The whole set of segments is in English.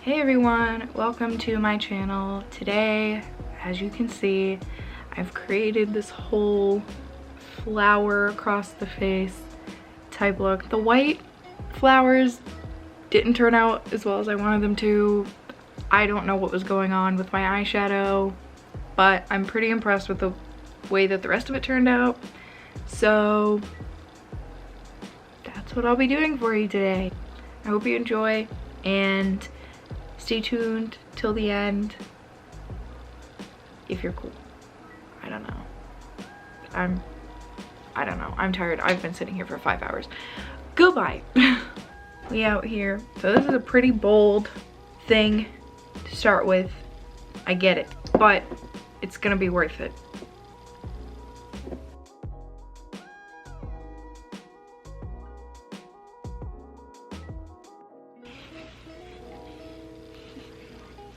Hey everyone, welcome to my channel. Today, as you can see, I've created this whole flower across the face type look. The white flowers didn't turn out as well as I wanted them to. I don't know what was going on with my eyeshadow, but I'm pretty impressed with the way that the rest of it turned out. So that's what I'll be doing for you today. I hope you enjoy and stay tuned till the end if you're cool. I don't know. I don't know. I'm tired. I've been sitting here for 5 hours. Goodbye. We out here. So this is a pretty bold thing to start with. I get it, but it's gonna be worth it.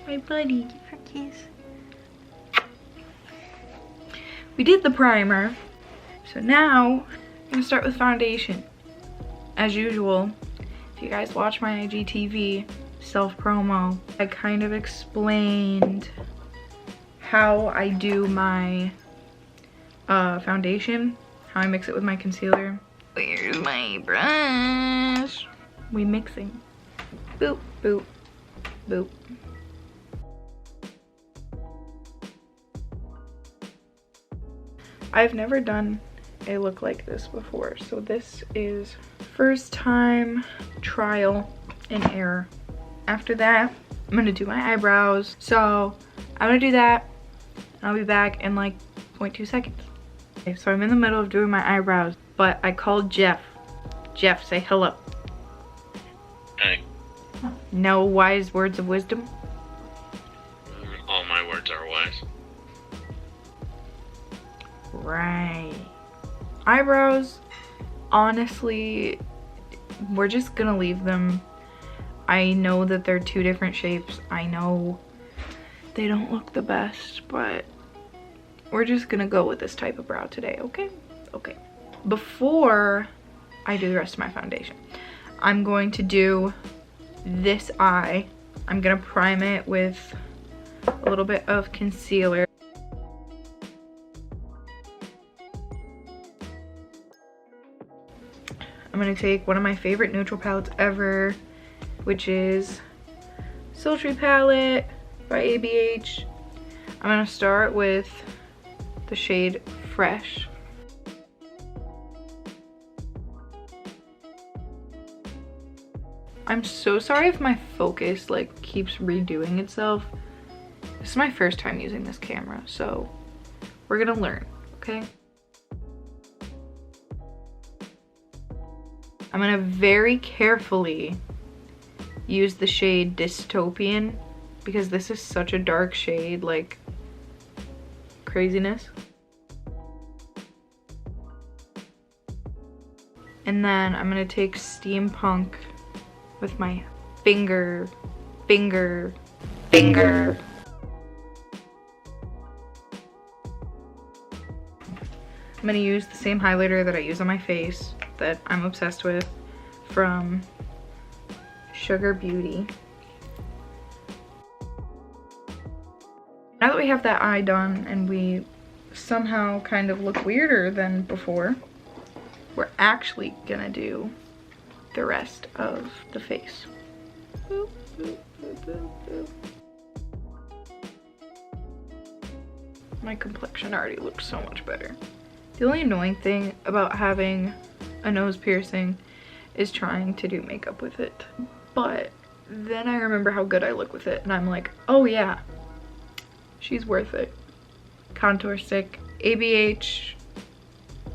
My buddy, give her a kiss. We did the primer, so now I'm gonna start with foundation. As usual, if you guys watch my IGTV self-promo, I kind of explained how I do my foundation, how I mix it with my concealer. Where's my brush? We mixing. Boop, boop, boop. I've never done a look like this before, so this is first time trial and error. After that, I'm gonna do my eyebrows. So I'm gonna do that and I'll be back in like 0.2 seconds. Okay, so I'm in the middle of doing my eyebrows, but I called Jeff. Jeff, say hello. Hey. No wise words of wisdom? All my words are wise. Right. Eyebrows, honestly, we're just gonna leave them. I know that they're two different shapes. I know they don't look the best, but we're just gonna go with this type of brow today, okay? Okay. Before I do the rest of my foundation, I'm going to do this eye. I'm gonna prime it with a little bit of concealer. I'm gonna take one of my favorite neutral palettes ever, which is Sultry palette by ABH. I'm gonna start with the shade Fresh. I'm so sorry if my focus like keeps redoing itself. This is my first time using this camera, so we're gonna learn, okay? I'm gonna very carefully use the shade Dystopian because this is such a dark shade, like craziness. And then I'm gonna take Steampunk with my finger. I'm gonna use the same highlighter that I use on my face that I'm obsessed with from Sugar Beauty. Now that we have that eye done and we somehow kind of look weirder than before, we're actually gonna do the rest of the face. Boop, boop, boop, boop, boop. My complexion already looks so much better. The only annoying thing about having a nose piercing is trying to do makeup with it. But then I remember how good I look with it and I'm like, oh yeah, she's worth it. Contour stick, ABH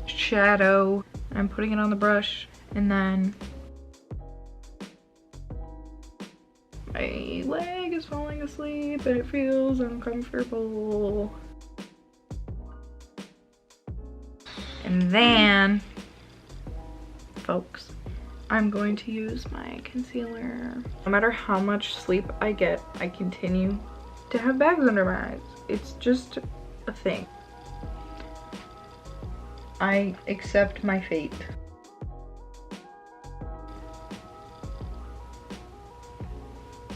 shadow. I'm putting it on the brush and then my leg is falling asleep and it feels uncomfortable. And then, folks, I'm going to use my concealer. No matter how much sleep I get, I continue to have bags under my eyes. It's just a thing. I accept my fate.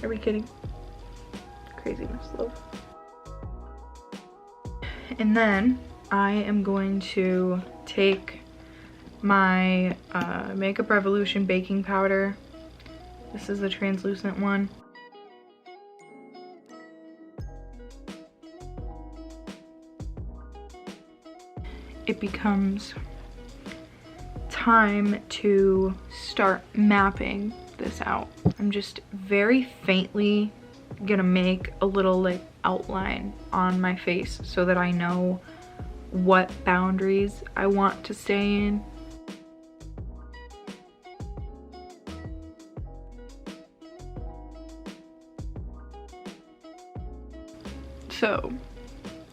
Are we kidding? craziness, love. And then I am going to take my Makeup Revolution baking powder. This is the translucent one. It becomes time to start mapping this out. I'm just very faintly gonna make a little like outline on my face so that I know what boundaries I want to stay in. So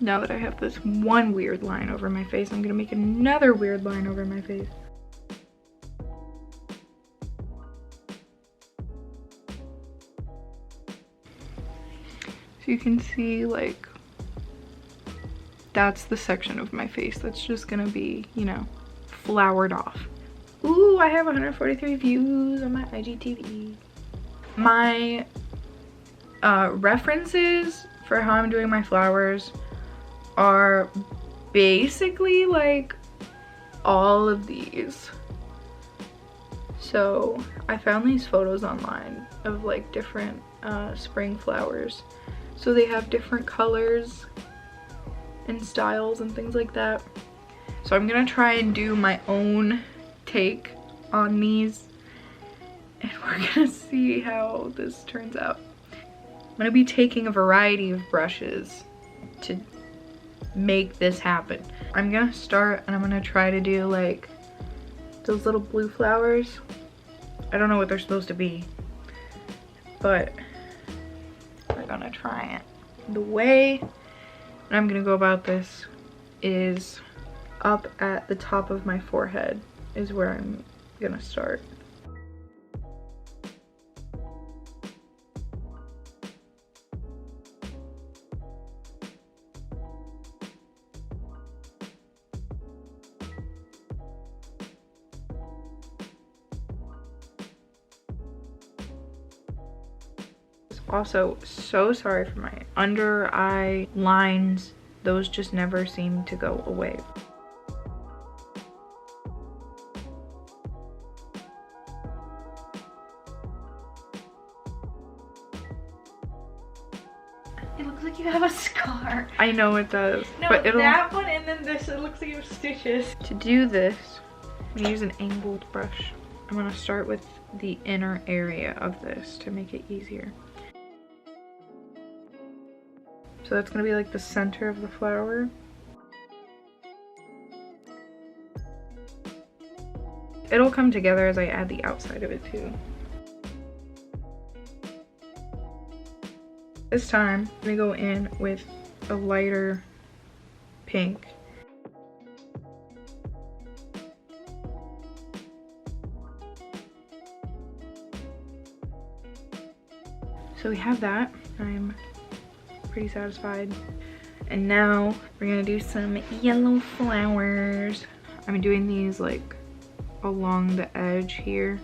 now that I have this one weird line over my face, I'm gonna make another weird line over my face. So you can see, like, that's the section of my face that's just gonna be, you know, flowered off. Ooh, I have 143 views on my IGTV. My references for how I'm doing my flowers are basically like all of these. So I found these photos online of like different spring flowers. So they have different colors and styles and things like that. So I'm gonna try and do my own take on these, and we're gonna see how this turns out. I'm gonna be taking a variety of brushes to make this happen. I'm gonna start and I'm gonna try to do like those little blue flowers. I don't know what they're supposed to be, but we're gonna try it. The way I'm gonna go about this is up at the top of my forehead is where I'm gonna start. Also, so sorry for my under eye lines. Those just never seem to go away. It looks like you have a scar. I know it does. No, but it'll... that one and then this, it looks like you have stitches. To do this, I'm gonna use an angled brush. I'm gonna start with the inner area of this to make it easier. So that's gonna be like the center of the flower. It'll come together as I add the outside of it too. This time, I'm gonna go in with a lighter pink. So we have that. I'm pretty satisfied. And now we're gonna do some yellow flowers. I'm doing these like along the edge here.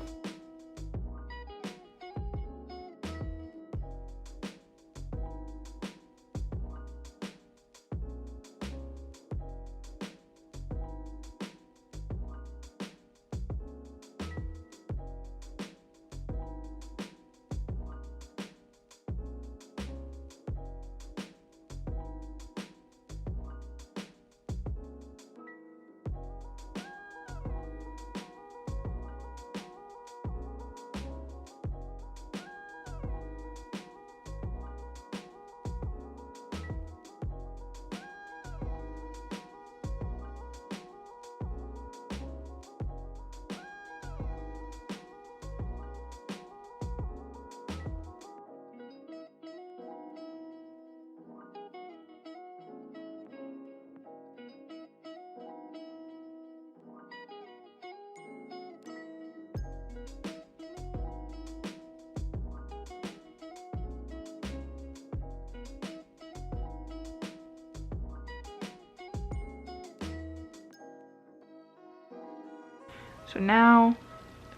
So now,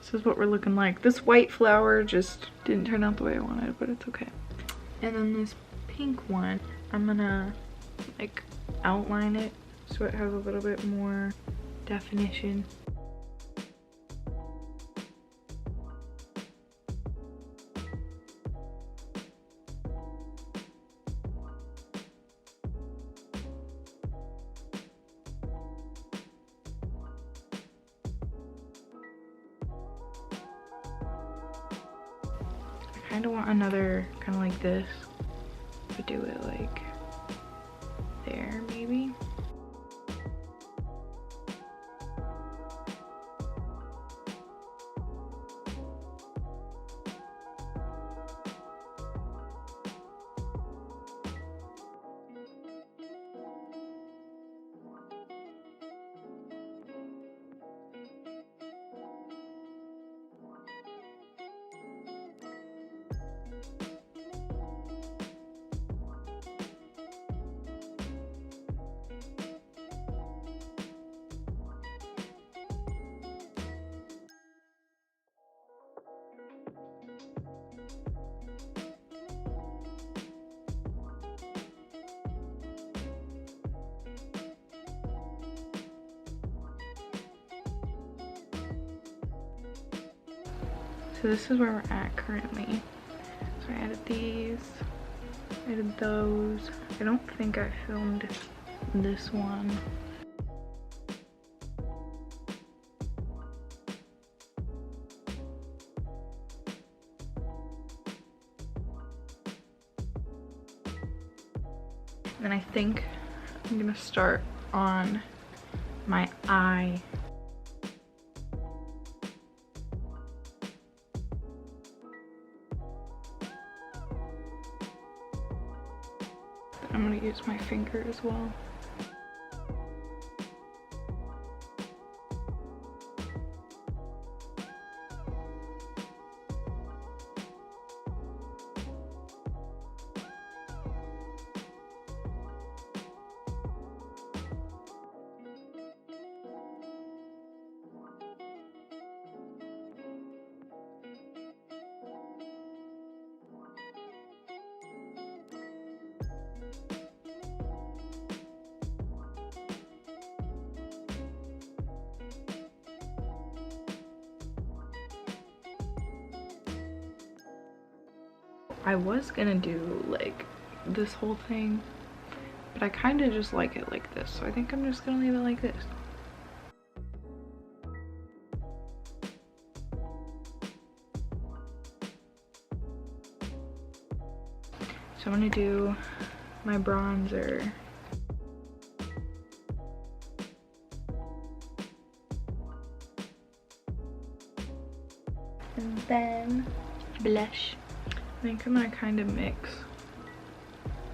this is what we're looking like. This white flower just didn't turn out the way I wanted, but it's okay. And then this pink one, I'm gonna like outline it so it has a little bit more definition. I kind of want another kind of like this, but do it like there maybe. So this is where we're at currently. So I added these, I added those. I don't think I filmed this one. And then I think I'm gonna start on my eye. I'm gonna use my finger as well. I was gonna do like this whole thing, but I kind of just like it like this, so I think I'm just gonna leave it like this. So I'm gonna do my bronzer. And then blush. I think I'm gonna kind of mix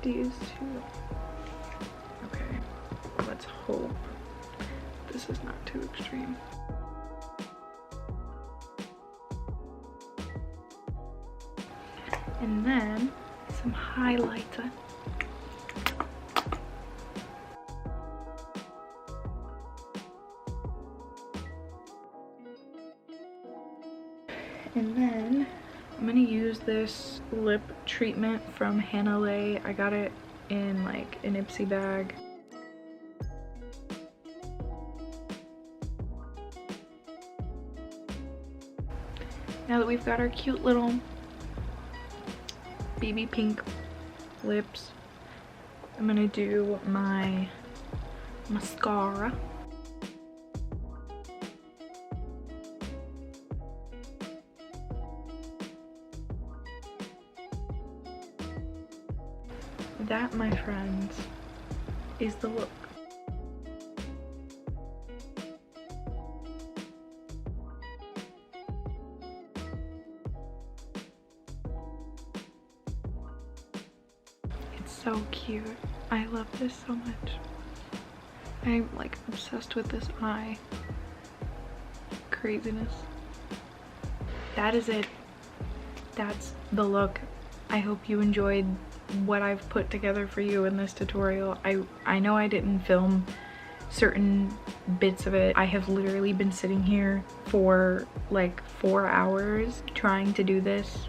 these two. Okay, let's hope this is not too extreme. And then some highlighter. And then I'm gonna use this lip treatment from Hanalei. I got it in like an Ipsy bag. Now that we've got our cute little baby pink lips, I'm gonna do my mascara. That, my friends, is the look. It's so cute. I love this so much. I'm like obsessed with this eye. Craziness. That is it. That's the look. I hope you enjoyed what I've put together for you in this tutorial. I know I didn't film certain bits of it. I have literally been sitting here for like 4 hours trying to do this.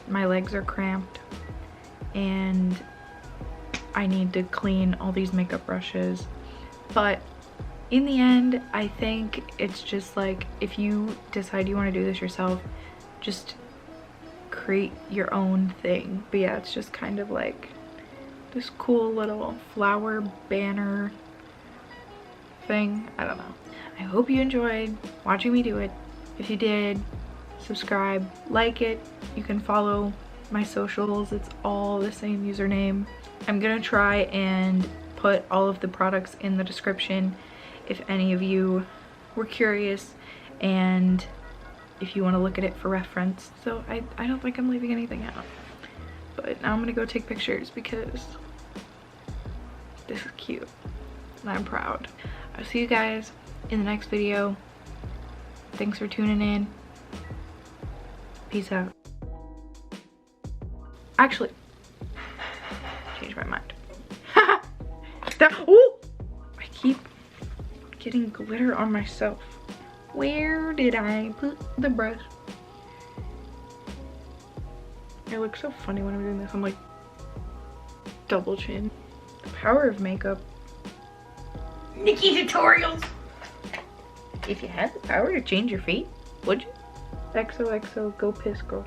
My legs are cramped and I need to clean all these makeup brushes. But in the end, I think it's just like, if you decide you want to do this yourself, just create your own thing. But yeah, it's just kind of like this cool little flower banner thing. I don't know. I hope you enjoyed watching me do it. If you did, subscribe, like it. You can follow my socials. It's all the same username. I'm gonna try and put all of the products in the description if any of you were curious and if you want to look at it for reference. So I don't think I'm leaving anything out. But now I'm gonna go take pictures because this is cute and I'm proud. I'll see you guys in the next video. Thanks for tuning in. Peace out. Actually, changed my mind. Ooh! I keep getting glitter on myself. Where did I put the brush? It looks so funny when I'm doing this. I'm like double chin. The power of makeup. Nikki tutorials. If you had the power to change your fate, would you? XOXO, go piss girl.